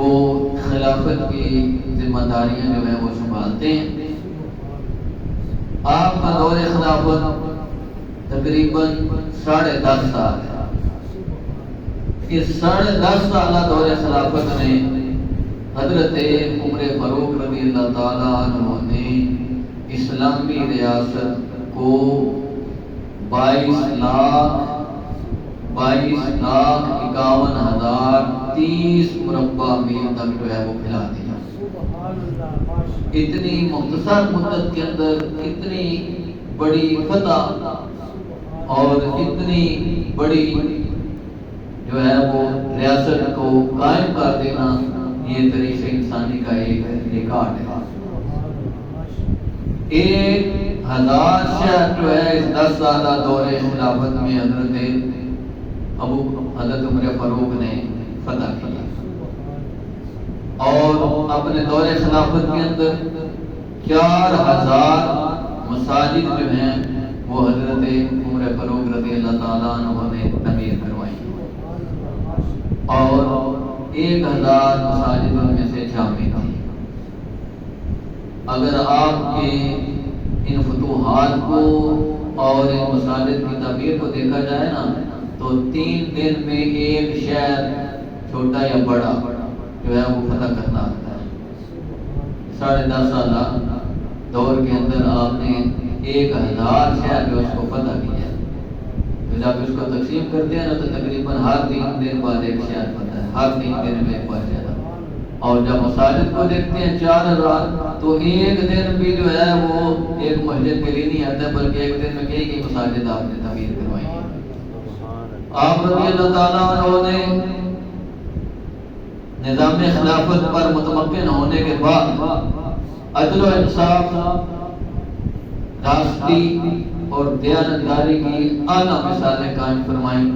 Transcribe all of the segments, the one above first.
وہ خلافت کی ذمہ داریاں جو ہیں وہ سنبھالتے ہیں۔ آپ کا دور خلافت تقریباً 10.5 سال ہے۔ اس 10.5 سالہ دور خلافت میں حضرت عمر فاروق رضی اللہ تعالیٰ عنہ نے اسلامی ریاست کو 22,51,030 مربع میل تک جو ہے وہ پھیلا دیا۔ اتنی مختصر مدت کے اندر اتنی بڑی فتح اور اتنی بڑی جو ہے وہ ریاست کو قائم کر دینا، یہ تاریخ انسانی کا ایک ریکارڈ ہے۔ 1000 شہر جو ہے اس 10 سالہ دور خلافت میں حضرت عمر فاروق نے فتح کیا، اور اپنے دور خلافت کے اندر 4000 مساجد جو ہیں وہ حضرت عمر فاروق رضی اللہ تعالیٰ عنہ نے تعمیر کروائی، اور 1000 مساجد ان میں سے جامع تھی۔ اگر آپ کے ان فتوحات کو اور ان مساجد کی تعمیر کو دیکھا جائے نا، تو 3 دن میں ایک شہر چھوٹا یا بڑا جو ہے وہ فتح کرنا آتا ہے۔ 10.5 سالہ دور کے اندر آپ نے 1000 شہر جو اس کو فتح کیا، تو جب اس کو تقسیم کرتے ہیں نا تو تقریباً ہر 3 دن بعد ایک شہر فتح ہے، ہر 3 دن میں ایک بار شہر۔ اور جب مساجد کو دیکھتے ہیں 4000، تو ایک دن بھی جو ہے وہ ایک مسجد کے لیے نہیں آتا، بلکہ ایک دن میں کئی مساجد آپ نے تعمیر کروائی ہیں۔ آپ رضی اللہ تعالیٰ عنہ نے نظام خلافت پر متمکن ہونے کے بعد عدل و انصاف، راستی اور دیانتداری کی اعلیٰ مثالیں قائم فرمائیں۔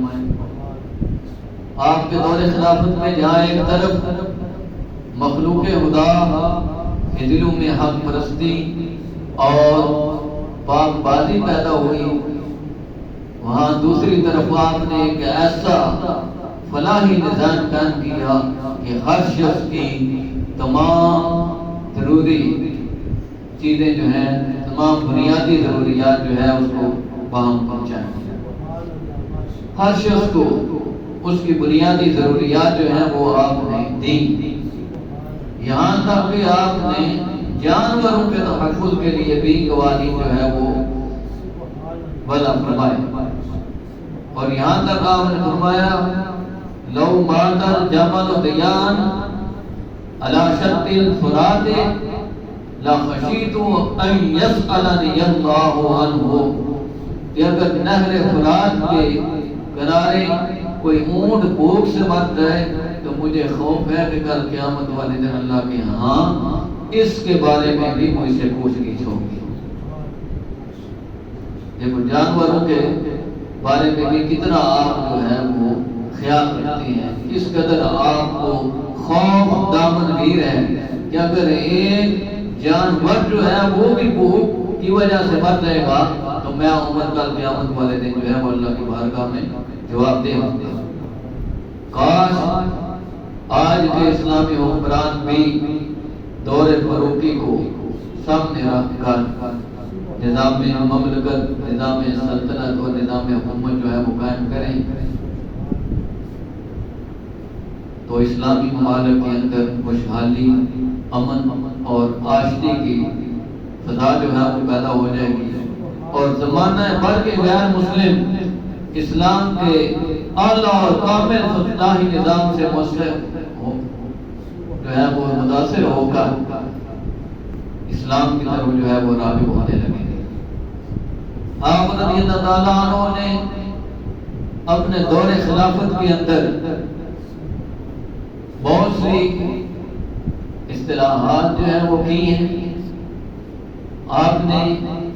آپ کے دور خلافت میں جہاں ایک طرف مخلوق خدا کے دلوں میں حق پرستی اور پاک بازی پیدا ہوئی، وہاں دوسری طرف آپ نے ایک ایسا فلاحی نظام قائم کیا کہ ہر شخص کی تمام ضروری چیزیں جو ہیں، تمام بنیادی ضروریات جو ہے اس کو فراہم پہنچائیں۔ ہر شخص کو اس کی بنیادی ضروریات جو ہیں وہ آپ نے دی، یہاں تک کہ آپ نے جانوروں کے تحفظ کے لیے بھی قوانین جو ہے وہ وضع فرمائے، اور یہاں تک آپ نے فرمایا لو مات الجمل دیان علی شط الفرات لخشیت ان یسألنی اللہ عنہ، کہ اگر نہر فرات کے کنارے کوئی اونٹ بھوک سے مر جائے تو مجھے خوف ہے کہ کل قیامت والے دن اللہ کے ہاں اس کے بارے میں بھی مجھ سے پوچھ گچھ ہوگی۔ دیکھو جانوروں کے بارے میں بھی کتنا آپ جو ہے وہ خیال رکھتے ہیں، اس قدر آپ کو خوف دامن گیر ہے کہ اگر ایک جانور جو ہے وہ بھی بھوک کی وجہ سے مر جائے گا تو میں عمر کل قیامت والے دن جو ہے وہ اللہ کی بارگاہ میں جواب دے ہوتے ہیں۔ کاش آج کے اسلامی حکمران بھی دور فاروقی کو سامنے رکھ کر نظام مملکت، نظام سلطنت اور نظام حکومت جو ہے وہ قائم کریں تو اسلامی ممالک کے اندر خوشحالی، امن اور آشتی کی فضا جو ہے وہ پیدا ہو جائے گی، اور زمانہ بھر کے غیر مسلم اسلام کے اعلیٰ اور کامل فلاحی نظام سے جو ہے وہ متاثر ہو کر اسلام کی طرف جو ہے وہ راغب ہونے لگے گے۔ آپ رضی اللہ تعالیٰ عنہ نے اپنے دور خلافت کے اندر بہت سی اصطلاحات جو ہیں وہ کی ہیں۔ آپ نے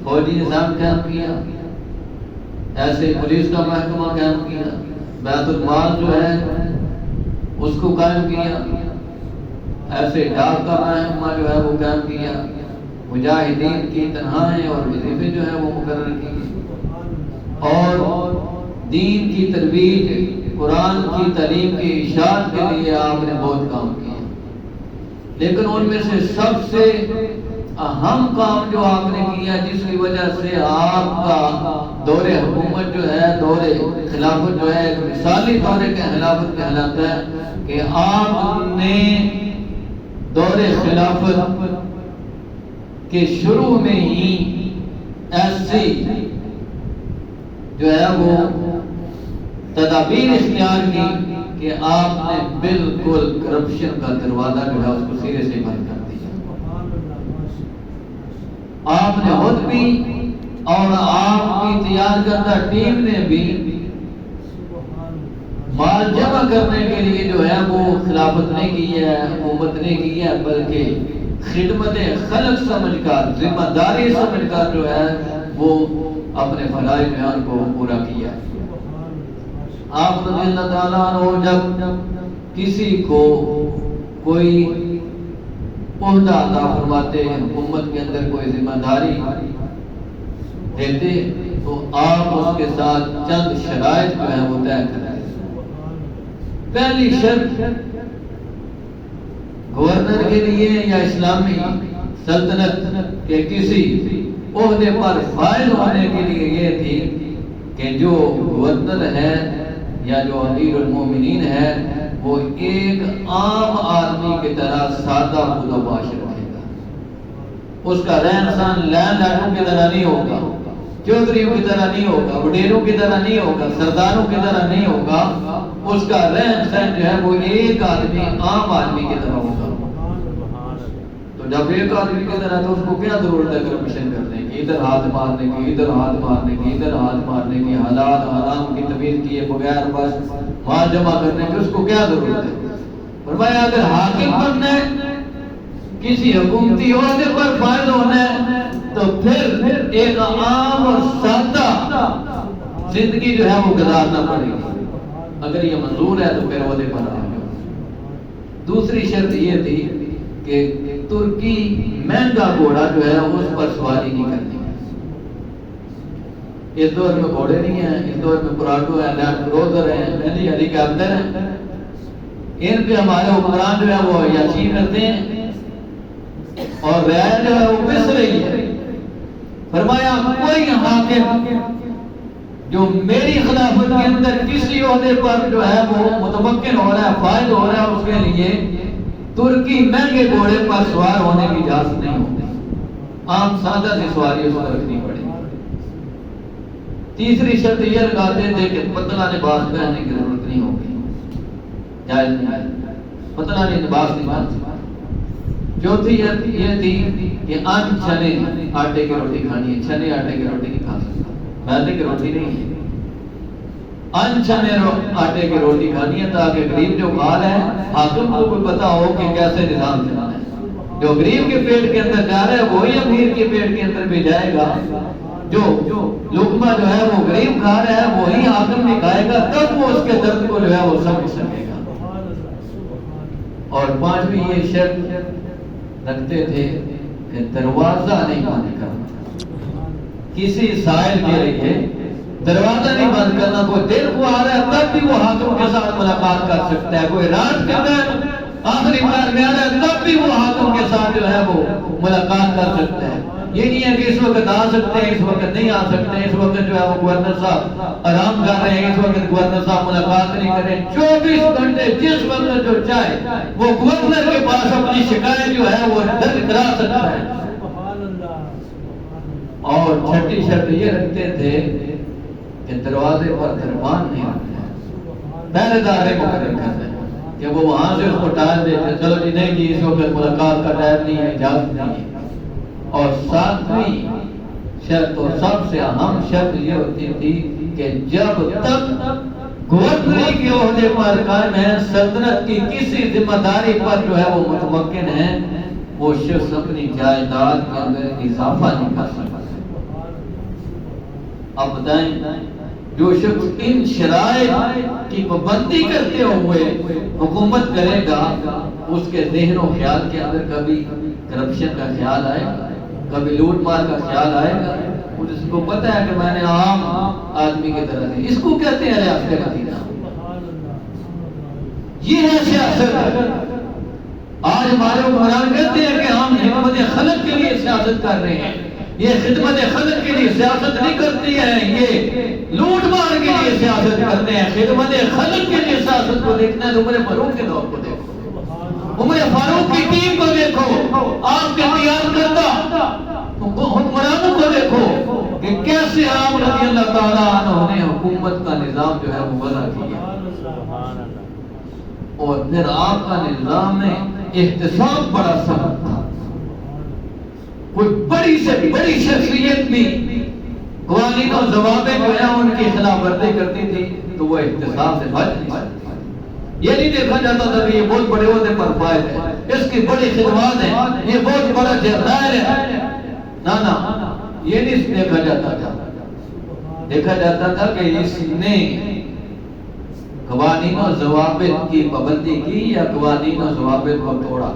فوجی نظام قائم کیا، ایسے پولیس کا محکمہ قائم کیا، بیت المال جو ہے اس کو قائم کیا، ایسے ڈاک کا محکمہ جو ہے وہ قائم کیا، مجاہدین کی تنخواہیں اور وظیفے جو ہے وہ مقرر کیے، اور دین کی ترویج، قرآن کی تعلیم کی اشاعت کے لیے آپ نے بہت کام کیا۔ لیکن ان میں سے سب سے اہم کام جو آپ نے کیا جس کی وجہ سے آپ کا دور حکومت جو ہے، دور خلافت جو ہے، ایک مثالی دور کے خلافت کہلاتا ہے کہ آپ نے دور خلافت کے شروع میں ہی ایسی جو ہے وہ تدابیر اختیار کی کہ آپ نے بالکل کرپشن کا دروازہ جو ہے اس کو سرے سے بند کر دیا۔ آپ نے خود بھی اور آپ کی تیار کردہ ٹیم نے بھی مال جمع کرنے کے لیے جو ہے وہ خلافت نے کی ہے، حکومت نے کی ہے، بلکہ خدمت خلق سمجھ کر، ذمہ داری سمجھ کر جو ہے وہ اپنے فرائض بیان کو پورا کیا۔ آپ رضی اللہ تعالیٰ عنہ جب کسی کو کوئی عہدہ عطا فرماتے، حکومت کے اندر کوئی ذمہ داری دیتے تو آپ اس کے ساتھ چند شرائط جو ہے وہ طے کرتے۔ پہلی شرط گورنر کے لیے یا اسلامی سلطنت کے کسی عہدے پر فائز ہونے کے لیے یہ تھی کہ جو گورنر ہے یا جو امیر المومنین ہے وہ ایک عام آدمی کی طرح سادہ خود و باش رہے گا۔ اس کا رہن سہن لین لینڈوں کی طرح نہیں ہوگا، چودھریوں کی طرح نہیں ہوگا، وڈیروں کی طرح نہیں ہوگا، سرداروں کی طرح نہیں ہوگا۔ اس کا رہن سہن جو ہے وہ ایک آدمی عام آدمی کی طرح ہوگا۔ تو جب ایک آدمی کی طرح تو اس کو کیا ضرورت ہے کرپشن کرنے کی، ادھر ہاتھ مارنے کی، ادھر ہاتھ مارنے کی، ادھر ہاتھ مارنے کی، حلال حرام کی تمیز کیے بغیر بس مال جمع کرنے کی، اس کو کیا ضرورت ہے؟ فرمایا اگر حاکم بننا ہے، کسی حکومتی عہدے پر فائز ہونا ہے تو پھر ایک عام اور سادہ زندگی جو ہے وہ گزارنا پڑے گی۔ اگر یہ منظور ہے تو پھر عہدے پر آ جاؤ۔ دوسری شرط یہ تھی کہ ترکی مہنگا گھوڑا جو ہے اس پر سواری نہیں کرنی ہے۔ اس دور میں گھوڑے نہیں ہیں، اس دور میں پراٹو ہے، لینڈ کروزر ہے، ہیلی کاپٹر ہیں، ان پہ ہمارے حکمران جو ہے وہ عیاشی کرتے ہیں اور رعایا جو ہے وہ پس رہی ہے۔ فرمایا کوئی حاکم جو میری خلافت کے اندر کسی عہدے پر جو ہے وہ متمکن ہو رہا ہے، فائز ہو رہا ہے، اس کے لیے ترکی مہنگے گھوڑے پر سوار ہونے کی اجازت نہیں ہوتی، عام سادہ سی سواری اس کو رکھنی پڑے گی۔ تیسری شرط یہ لگاتے تھے کہ پتلا لباس پہننے کی ضرورت نہیں ہوگی، جائز نہیں، پتلا لباس نہیں پہن سکتا۔ چوتھی یہ تھی کہ ان چھنے آٹے کی روٹی کھانی ہے، چھنے آٹے کی روٹی نہیں کھا سکتا، میدے کی روٹی نہیں ہے، ان چھنے آٹے کی روٹی کھانی ہے تاکہ غریب جو کھا رہا ہے حاکم کو بھی پتا ہو کہ کیسے نظام چلانا ہے۔ جو غریب کے پیٹ کے اندر جا رہا ہے وہی امیر کے پیٹ کے اندر بھی جائے گا، جو لقمہ جو ہے وہ غریب کھا رہا ہے وہی حاکم بھی کھائے گا، تب وہ اس کے درد کو جو ہے وہ سمجھ سکے گا۔ اور پانچویں یہ شرط رکھتے تھے کہ دروازہ نہیں بند کرنا، کسی سائل کے لیے دروازہ نہیں بند کرنا۔ کوئی دن کو آ رہا ہے تب بھی وہ حاکم کے ساتھ ملاقات کر سکتا ہے، کوئی رات کے اندر آخری بار میں آ رہا ہے تب بھی وہ حاکم کے ساتھ جو ہے وہ ملاقات کر سکتا ہے۔ یہ نہیں ہے کہ اس وقت آ سکتے ہیں، اس وقت نہیں آ سکتے ہیں، اس وقت جو ہے وہ گورنر صاحب آرام کر رہے ہیں، اس وقت گورنر صاحب ملاقات نہیں کر رہے ہیں۔ 24 گھنٹے جس وقت جو چاہے وہ گورنر کے پاس اپنی شکایت جو ہے وہ درج کرا سکتا ہے۔ اور چھٹی شرط یہ رکھتے تھے کہ دروازے پر دربان نہیں رکھتے، پہرے دار مقرر کرتے ہیں کہ وہ وہاں سے اس کو ٹال دیتے، چلو جی نہیں جی اس وقت ملاقات کا ٹائم نہیں ہے، اجازت نہیں ہے۔ اور ساتویں شرط اور سب سے اہم شرط یہ ہوتی تھی کہ جب تک گورنری کے عہدے پر قائم ہے، سلطنت کی کسی ذمہ داری پر جو ہے وہ متمکن ہے، وہ شخص اپنی جائیداد کے اندر اضافہ نہیں کر سکتا۔ اب بتائیں جو شخص ان شرائط کی پابندی کرتے ہوئے حکومت کرے گا، اس کے ذہن و خیال کے اندر کبھی کرپشن کا خیال آئے گا، کبھی لوٹ مار کا خیال آئے گا؟ اس کو پتا ہے کہ میں نے عام آدمی کی طرح نہیں۔ اس کو کہتے ہیں ریاست مدینہ، یہ ہے سیاست۔ آج ہمارے حکمران کہتے ہیں کہ ہم خدمت خلق کے لیے سیاست کر رہے ہیں. یہ خدمت خلق کے لیے سیاست نہیں کرتی ہے، یہ لوٹ مار کے لیے سیاست کرتے ہیں. خدمت خلق کے لیے سیاست کو دیکھنا ہے تو عمر فاروق کے دور کو دیکھو، عمر فاروق کی ٹیم کو دیکھو، آپ کے تیار کردہ حکمرانوں کو دیکھو کہ کیسے آپ رضی اللہ تعالیٰ عنہ نے حکومت کا نظام جو ہے وہ وضع کیا، اور پھر آپ کا نظام میں احتساب بڑا سخت تھا. کوئی بڑی سے بڑی شخصیت بھی قوانین اور ضوابط جو ہے ان کی خلاف ورزی کرتی تھی تو وہ احتساب سے بچ نہیں سکتی. یہ نہیں دیکھا جاتا تھا کہ یہ بہت بڑے عہدے پر فائز ہے، اس کی بڑی خدمات ہیں، یہ بہت بڑا جرنیل ہے. نہ یہ نہیں دیکھا جاتا تھا. دیکھا جاتا تھا کہ اس نے قوانین و ضوابط کی پابندی کی یا قوانین و ضوابط کو توڑا.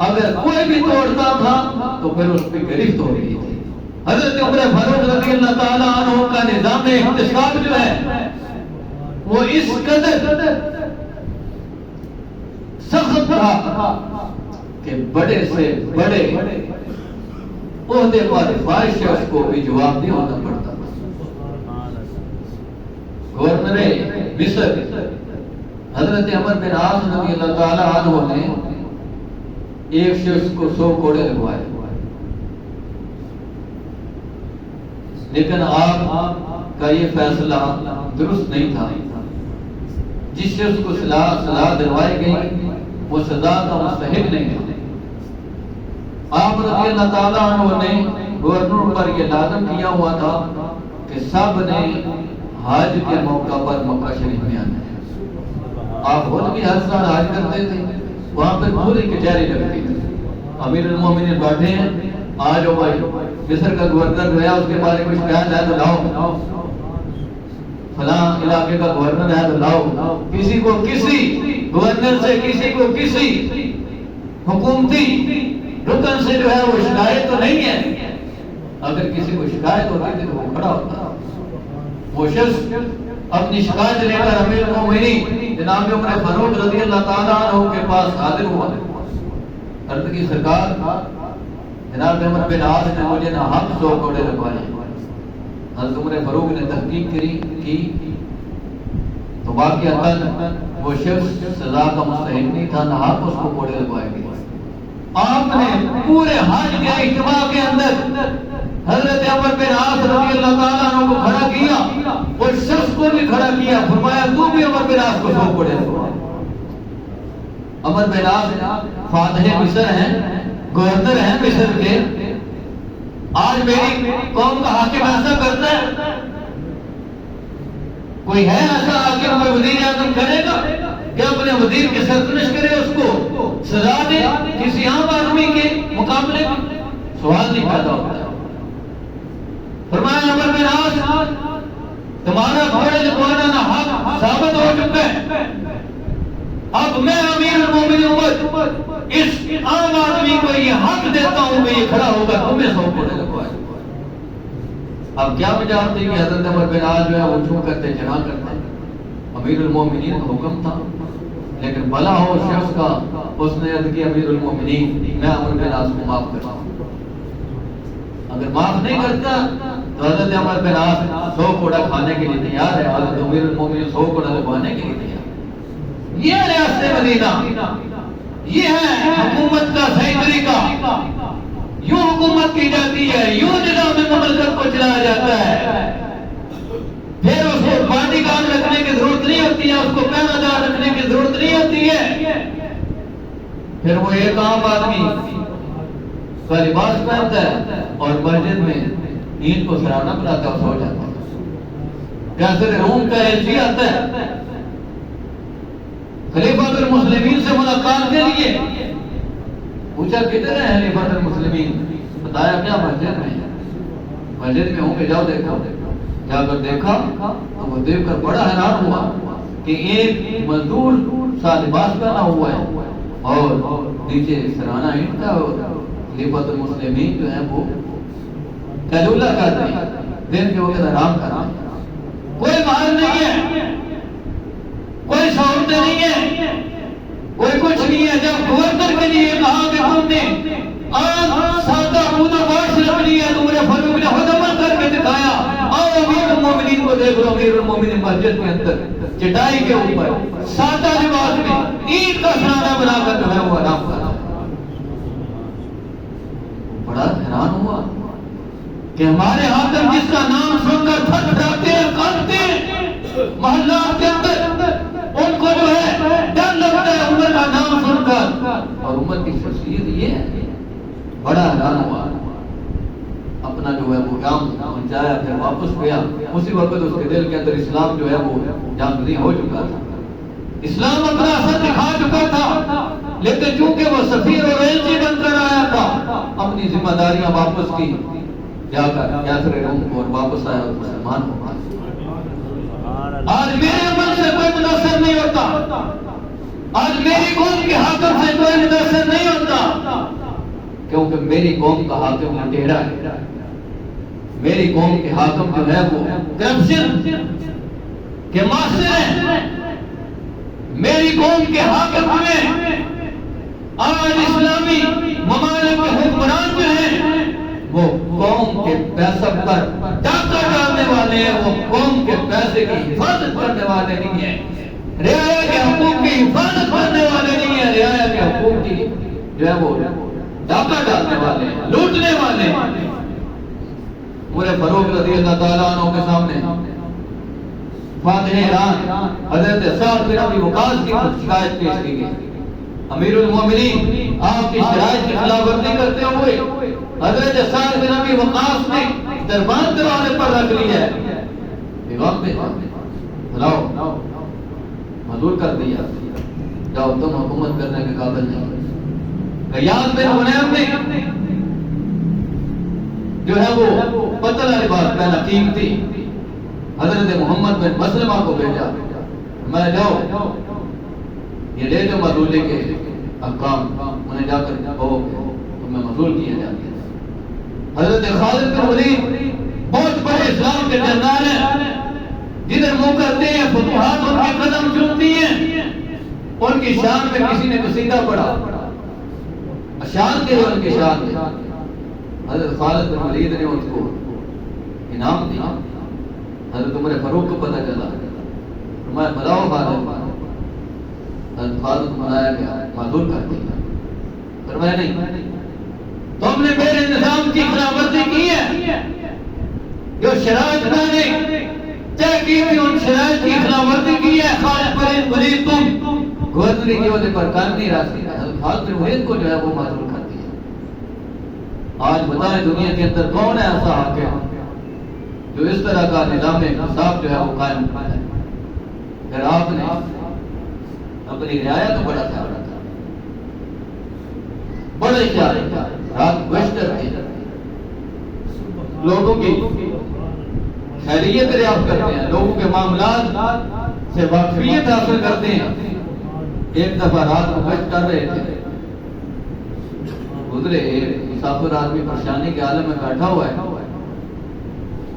اگر کوئی بھی توڑتا تھا تو پھر اس پہ گرفت ہو گئی تھی. حضرت عمر فاروق رضی اللہ تعالیٰ عنہ کا نظام احتساب جو ہے وہ اس قدر سخت تھا کہ بڑے سے بڑے عہدے پر فائز شخص کو بھی جواب نہیں ہونا پڑتا. گورنر مصر حضرت عمر بن عاص رضی اللہ تعالیٰ عنہ نے ایک شخص کو 100 کوڑے لگوائے، لیکن آپ کا یہ فیصلہ درست نہیں تھا. جس شخص کو سزا دلوائی گئی وہ سزا کا مستحق نہیں تھا. آپ رضی اللہ تعالیٰ عنہ نے گورنر پر یہ لازم کیا ہوا تھا کہ سب نے حج کے موقع پر مکہ شریف میں آنا ہے. آپ خود بھی ہر سال حج کرتے تھے، وہاں پہ پوری کچہری لگتی تھی. امیر المومنین بیٹھے ہیں، آ جاؤ بھائی، مصر کا گورنر جو ہے اس کے بارے میں شکایت ہے تو لاؤ، فلاں علاقے کا گورنر ہے تو لاؤ. کسی کو کسی گورنر سے کسی کو کسی حکومتی رکن سے جو ہے وہ شکایت تو نہیں ہے. اگر کسی کو شکایت ہوتی تھی تو وہ کھڑا ہوتا. وہ شخص اپنی شکایت لے کر امیر المومنین جناب عمر فاروق رضی اللہ تعالیٰ عنہ کے پاس حاضر ہوا. عرض کی سرکار، جناب عمر بن عاص نے مجھے ناحق 100 کوڑے لگوائے. حضرت عمر فاروق نے تحقیق کی تو واقعتاً وہ شخص سزا کا مستحق نہیں تھا، ناحق اس کو کوڑے لگوائے گئے. آپ نے پورے حج کے اجتماع کے اندر حضرت عمر بن عاص رضی اللہ تعالیٰ عنہ کو کھڑا کیا، اس شخص کو بھی کھڑا کیا، فرمایا تو بھی عمر بن عاص کو 100 کوڑے لگوا. عمر بن عاص فاتح مصر ہیں، گورنر ہیں مصر کے. آج میری قوم کا حاکم ایسا کرتا ہے؟ کوئی ہے ایسا حاکم کوئی وزیر اعظم کرے گا کہ اپنے وزیر کی سرزنش کرے، اس کو سزا دے کسی عام آدمی کے مقابلے میں؟ سوال نہیں پیدا ہوتا. فرمایا عمر بن عاص تمہارا کوڑے لگوانا ناحق ثابت ہو چکا ہے. اب میں امیر المومنین عمر اس عام آدمی کو یہ حق دیتا ہوں کہ یہ کھڑا ہوگا تمہیں 100 کوڑے لگوائے. اب کیا وجہ ہوتی کہ حضرت عمر بن عاص جو ہے وہ چھو کرتے جنا کرتے. امیر المومنین کا حکم تھا، لیکن بھلا ہو شخص کا، اس نے عرض کی امیر المومنین میں عمر بن عاص کو معاف کرتا ہوں. اگر معاف نہیں کرتا تو حضرت عمر بن عاص 100 کوڑا کھانے کے لیے تیار ہے، حضرت امیر المومنین 100 کوڑا لگوانے کے لیے تیار. یہ ریاست مدینہ، یہ ہے حکومت کا صحیح طریقہ. یوں حکومت کی جاتی ہے، یوں نظام مملکت کو چلایا جاتا ہے. پھر اس کو باڈی گارڈ رکھنے کی ضرورت نہیں ہوتی ہے، اس کو پہرہ دار رکھنے کی ضرورت نہیں ہوتی ہے. پھر وہ ایک عام آدمی کا لباس پہنتا ہے اور مسجد میں اینٹ کو سرانا پڑاتا ہے اور سو جاتا ہے. کیسے روم کا ایسی آتا ہے خلیفۃ المسلمین سے ملاقات کے لیے. پوچھا کدھر ہے خلیفۃ المسلمین؟ بتایا کیا مسجد میں. مسجد میں ہوں کہ جاؤ دیکھو. جا کر دیکھا تو وہ دیکھ کر بڑا حیران ہوا کہ ایک مزدور سا لباس پہنا ہوا ہے اور نیچے سرانا اینٹ کا. خلیفۃ المسلمین جو ہے وہ قیلولہ کرتے ہیں، دن کے وقت آرام کرتے ہیں. کوئی باہر نہیں ہے، کوئی سہولتیں نہیں ہے، کوئی کچھ نہیں ہے. جب گورنر المومنین کو دیکھ لو، امیر المومنین مسجد کے اندر چٹائی کے اوپر سادہ لباس میں اینٹ کا سرانا بنا کر جو ہے وہ آرام کر رہا ہے۔ بڑا حیران ہوا کہ ہمارے حاکم جس کا نام سن کر تھک جاتے ہیں، کانپتے ہیں محلات کے اندر، ان کو جو ہے ڈر لگتا ہے عمر کا نام سن کر، اور عمر کی شخصیت یہ ہے۔ بڑا حیران ہوا، اپنا جو ہے وہ کام پہنچایا، پھر واپس گیا۔ اسی وقت اس کے دل کے اندر اسلام جو ہے وہ جاگزی ہو چکا تھا، اسلام اپنا اثر دکھا چکا تھا، لیکن چونکہ وہ سفیر اور ایلچی بن کر آیا تھا، اپنی ذمہ داریاں واپس کی، جا کر یاتری روم اور واپس آیا اور مسلمان ہو گیا۔ آج میرے عمل سے کوئی متاثر نہیں ہوتا، آج میری قوم کے حاکم سے کوئی متاثر نہیں ہوتا، کیونکہ میری قوم کا حاکم لٹیرا ہے، میری قوم کے حاکم جو ہے وہ کرپشن کے ماسٹر ہیں، میری قوم کے حاکم میں آج اسلامی ممالک کے حکمران جو ہیں وہ قوم کے پیسہ پر ڈاکہ ڈالنے والے ہیں، وہ قوم کے پیسے کی حفاظت کرنے والے نہیں ہیں، رعایا کے حقوق کی حفاظت کرنے والے نہیں ہیں، رعایا کے حقوق کی جو ہے وہ ڈاکہ ڈالنے والے ہیں، لوٹنے والے ہیں۔ عمر فاروق رضی اللہ تعالیٰ عنہ کے سامنے فاتح ایران حضرت سعد بن ابی وقاص کی شکایت پیش کی گئی۔ امیر المومنین آپ کی شرائط کی خلاف ورزی کرتے ہوئے حضرت سعد بن ابی وقاص نے دربان دروازے پر رکھ لی ہے، پیغام پہ بلاؤ، معذور کر دیا، جاؤ تم حکومت کرنے کے قابل نہیں۔ غیاث بن حنیف نے جو ہے وہ پتلا لباس پہنا، قیمتی، حضرت محمد بن مسلمہ کو بھیجا، میں جاؤ یہ لے جو معذوری کے احکام، انہیں جا کر کہو تمہیں معذور کیا جاتا ہے۔ حضرت خالد بن ولید بہت بڑے اسلام کے جنرال ہیں، جدھر منہ کرتے ہیں فتوحات ان کے قدم چومتی ہیں، ان کی شان میں کسی نے قصیدہ پڑھا، شان کے ان کی شان ہے، حضرت خالد بن ولید نے ان کو انعام دیا۔ حضرت عمر فاروق کو پتہ چلا، فرمایا بلاؤ خالد، حضرت خالد کو بلایا گیا، معذور کر دیا، فرمایا نہیں تم نے میرے نظام کی خلاف ورزی کی ہے، جو شرائط میں نے طے کی تھی ان شرائط کی خلاف ورزی کی ہے، خالد بن ولید تم گورنری کی عہدے پر قائم نہیں رہ سکتے، حضرت خالد بن ولید کو جو ہے وہ معذور کر دیا۔ آج بتائیں دنیا کے اندر کون ہے ایسا حاکم جو اس طرح کا نظام انصاف جو ہے وہ قائم کرتا ہے؟ پھر آپ نے اپنی رعایا کو بڑا خیال رکھا، بڑے خیال رکھا، رات گشتر تھے، لوگوں کی خیریت دریافت کرتے ہیں، لوگوں کے معاملات سے واقفیت حاصل کرتے ہیں۔ ایک دفعہ رات کو گشت کر رہے تھے، گزرے ایک مسافر آدمی پریشانی کے عالم میں بیٹھا ہوا ہے،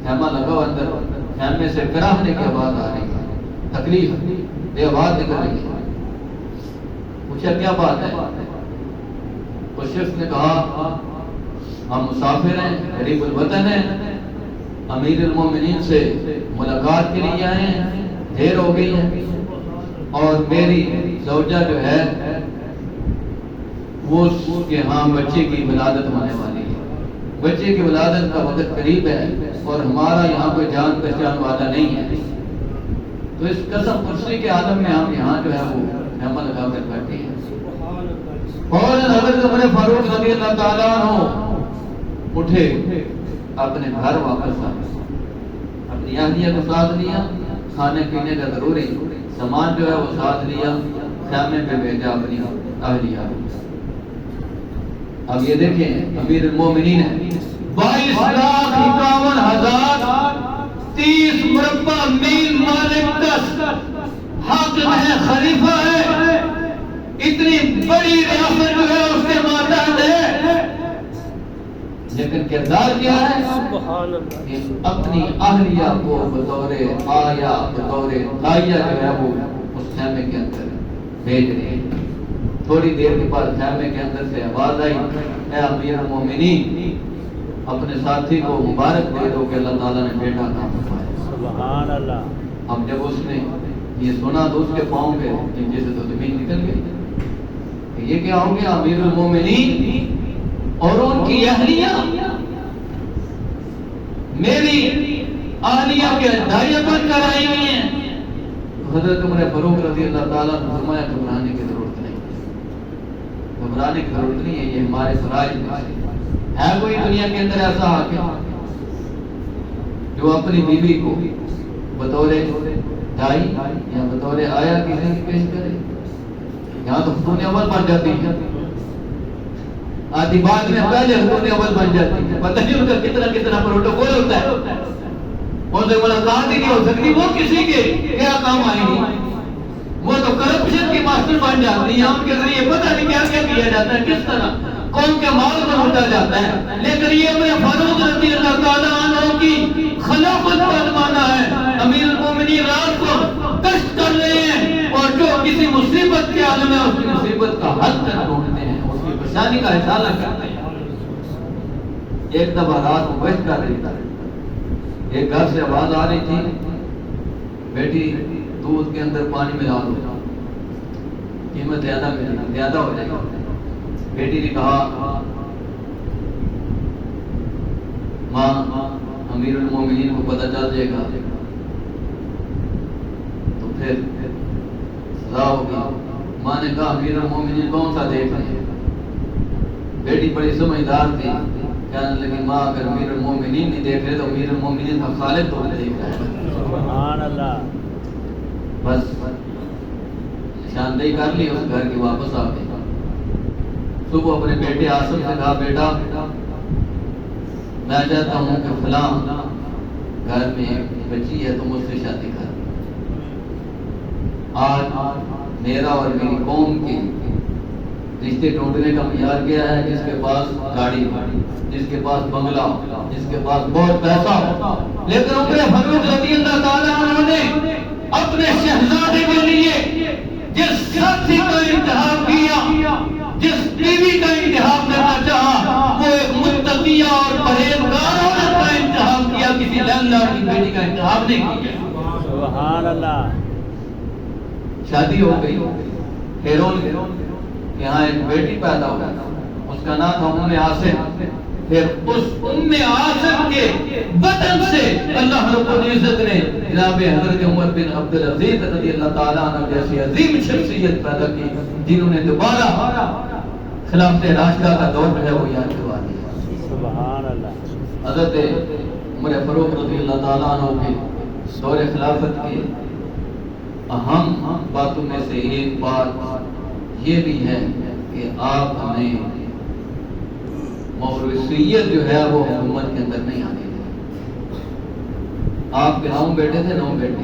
خیمہ لگا ہوا، اندر خیمے سے کراہنے کی آواز آ رہی ہے، تکلیف یہ آواز نکل رہی ہے۔ پوچھا کیا بات ہے؟ اس شخص نے کہا ہم مسافر ہیں، غریب الوطن ہیں، امیر المومنین سے ملاقات کے لیے آئے ہیں، دیر ہو گئی ہے، اور میری زوجہ جو ہے وہ کہ ہاں بچے کی ولادت ہونے والی ہے، بچے کی ولادت کا وقت قریب ہے، اور ہمارا یہاں کوئی جان پہچان والا نہیں ہے، تو اس قسم پرسی کے عالم میں ہم یہاں جو ہے وہ خیمہ لگا کر بیٹھے ہیں۔ فوراً حضرت عمر فاروق رضی اللہ تعالیٰ عنہ اٹھے، اپنے گھر واپس آئے، اپنی اہلیہ کو ساتھ لیا، کھانے پینے کا ضروری سامان جو ہے وہ ساتھ لیا، خیمے پہ بھیجا اپنی اہلیہ۔ اب یہ دیکھیں امیر المومنین ہے، 22,51,030 مربع میل مالک 10 حاکم ہے، خلیفہ ہے، اتنی بڑی ریاست جو ہے اس کے ماتحت ہے، لیکن کردار کیا ہے؟ اپنی اہلیہ کو بطور آیا، بطور دائیا جو ہے وہ اس خیمے کے اندر بھیج رہے ہیں۔ تھوڑی دیر کے بعد خیمے کے اندر سے آواز آئی، اے امیر المومنین، اپنے ساتھی کو مبارک دے دو کہ اللہ تعالیٰ نے بیٹا عطا فرمایا۔ سبحان اللہ. اب جب اس نے یہ سنا تو اس کے پاؤں پہ نیچے سے تو زمین نکل گئی. یہ کیا ہو گیا؟ امیر المومنین اور ان کی اہلیہ میری اہلیہ کے دائیں بن کر آئی ہوئی ہیں. حضرت عمر فاروق رضی اللہ تعالیٰ نے فرمایا گھبرانے کی ضرورت نہیں، گھبرانے کی ضرورت نہیں ہے، یہ ہمارے فرائض میں ہے. کوئی دنیا کے اندر ایسا حاکم جو اپنی بیوی کو بطور دائی یا بطور آیا کسی کی پیش کرے؟ یہاں تو حکم اول بن جاتی ہے، آدھی بات میں پہلے حکم اول بن جاتی ہے. پتہ نہیں ان کا کتنا کتنا پروٹوکول ہوتا ہے، ان سے ملاقات ہی نہیں ہو سکتی. وہ کسی کے کیا کام آئیں گی؟ وہ تو کرپشن کی ماسٹر بن جاتی ہیں. ان کے ذریعے پتہ نہیں کیا کیا کیا جاتا ہے، کس طرح قوم کے مال کو لوٹا جاتا ہے. لیکن یہ امیر فاروق رضی اللہ تعالیٰ عنہ کی خلافت کا زمانہ ہے. امیر المومنین رات کو کشت کر رہے ہیں اور جو کسی مصیبت کے عالم ہے اس کی مصیبت کا حل تک ڈھونڈتے ہیں، اس کی پریشانی کا احساسہ کرتے ہیں. ایک دفعہ رات کو گشت کر رہی تھی، ایک گھر سے آواز آ رہی تھی، بیٹی دودھ کے اندر پانی ملا دو، قیمت زیادہ ہو جائے گی. بیٹی نے کہا ماں امیر المومنین کو پتہ چل جائے گا تو پھر سزا ہوگی. ماں نے کہا امیر المومنین کون سا دیکھ رہے ہیں؟ بیٹی بڑی سمجھدار تھی، کہنے لگی ماں اگر امیر المومنین نہیں دیکھ رہے تو امیر المومنین کا خالق تو نہیں دیکھ رہا ہے. سبحان اللہ. بس نشاندہی کر لی، اس گھر کی واپس آ گئی. صبح اپنے بیٹے عاصم سے کہا بیٹا میں چاہتا ہوں کہ فلاں گھر میں ایک بچی ہے، تم اس سے شادی کر. آج میرا اور میری قوم کے رشتے ڈھونڈنے کا معیار کیا ہے؟ جس کے پاس گاڑی ہو، جس کے پاس بنگلہ ہو، جس کے پاس بہت پیسہ ہو. لیکن عمر فاروق رضی اللہ تعالیٰ عنہ نے اپنے شہزادے کے لیے جس ساتھی کا انتخاب کیا، جس بیوی کا انتخاب کرنا چاہا، وہ ایک متقیہ اور پرہیزگار عورت کا انتخاب کیا، کسی لینڈلارڈ کی بیٹی کا انتخاب نہیں کیا. سبحان اللہ. شادی ہو گئی. ہیرون کے یہاں ایک بیٹی پیدا ہو، اس کا نام تھا ام عاصم. پھر اس ام عاصم کے بطن سے اللہ رب العزت نے جناب حضرت عمر بن عبدالعزیز رضی اللہ تعالیٰ عنہ جیسی عظیم شخصیت پیدا کی، جنہوں نے دوبارہ خلافت راشدہ کا دور ہے وہ یاد کروا دیا. سبحان اللہ. حضرت عمر فاروق رضی اللہ تعالیٰ عنہ کے دور خلافت کے اہم باتوں میں سے ایک بات یہ بھی ہے کہ آپ ہمیں موروثیت جو ہے وہ حکومت کے اندر نہیں آنے دی. آپ کے 9 بیٹے تھے، 9 بیٹے،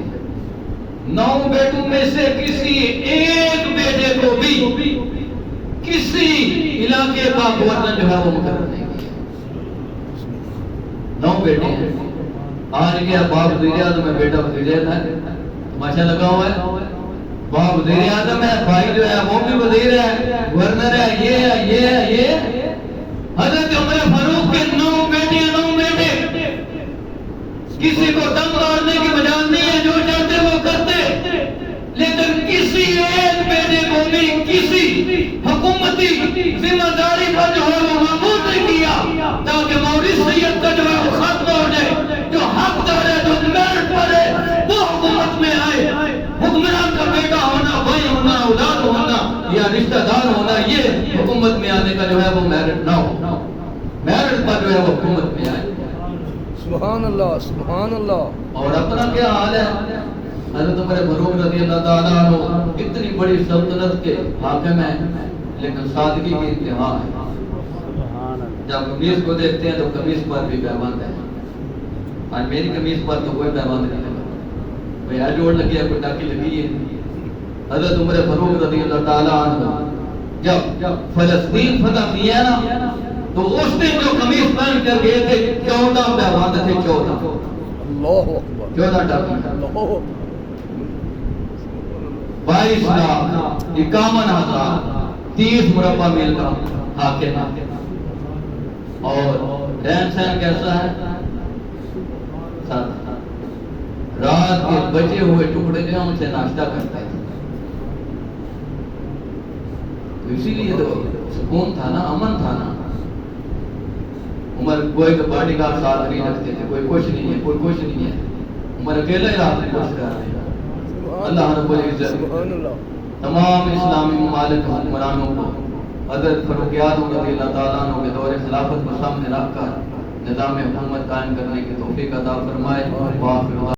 9 بیٹوں میں سے کسی ایک بیٹے کو بھی کسی علاقے کا گورنر جو ہے وہ مقرر نہیں کیا. 9 بیٹے ہیں. آج کیا باپ وزیر اعظم ہے، بیٹا وزیر اعظم ہے، تماشا لگا ہوا ہے. باپ وزیر اعظم ہے، بھائی جو ہے وہ بھی وزیر ہے، گورنر ہے، یہ ہے، یہ ہے، یہ ہے. حضرت عمر فاروق کے 9 بیٹے، 9 بیٹے، کسی کو دم مارنے کی مجال نہیں ہے، جو چاہتے وہ کرتے. لیکن کسی ایک بیٹے کو بھی کسی حکومتی ذمہ داری کا جو ہے وہ معمول نہیں کیا، تاکہ موروثیت کا جو ہے وہ ختم ہو جائے. جو حق دار ہے، جو میرٹ پر ہے، وہ حکومت میں آئے. حکمران کا بیٹا ہونا، بھائی ہونا، اولاد ہونا یا رشتہ دار ہونا، یہ حکومت میں آنے کا جو ہے وہ میرٹ نہ ہو. میرٹ پر جو ہے وہ حکومت میں آئے. سبحان اللہ، سبحان اللہ. اور اپنا کیا حال ہے؟ حضرت عمر فاروق رضی اللہ تعالیٰ عنہ اتنی بڑی سلطنت کے حاکم ہیں، لیکن سادگی کی انتہا ہے. جب قمیص کو دیکھتے ہیں تو قمیص پر بھی پیبند ہے. آج میری قمیص پر تو کوئی پیبند نہیں لگا، کوئی جوڑ لگی ہے، کوئی ٹاکی لگی ہے. حضرت عمر فاروق رضی اللہ تعالیٰ عنہ جب فلسطین فتح کیا نا تو اس دن جو قمیص پہن کر گئے تھے 14 پیبند تھے. 14 اللہ اکبر. 14 ٹاکی. اللہ 22 لاکھ 51,000 30 مربع میل کا حاکم ہے. اور رہن سہن کیسا ہے؟ بچے ہوئے ٹکڑے تھے ہم سے ناشتہ کرتے تھے. تو اسی لیے تو سکون تھا نا, امن تھا نا. عمر کوئی تو باڈی گارڈ ساتھ نہیں رکھتے تھے, کوئی کچھ نہیں ہے, کوئی کچھ نہیں ہے. عمر اکیلا ہی رات میں کچھ کر رہے ہیں. اللہ رب العزت سبحان اللہ. تمام اسلامی ممالک حکمرانوں کو حضرت فاروق اعظم رضی اللہ تعالیٰ عنہ کے دور خلافت کو سامنے رکھ کر نظام حکومت قائم کرنے کی توفیق عطا فرمائے. وآخر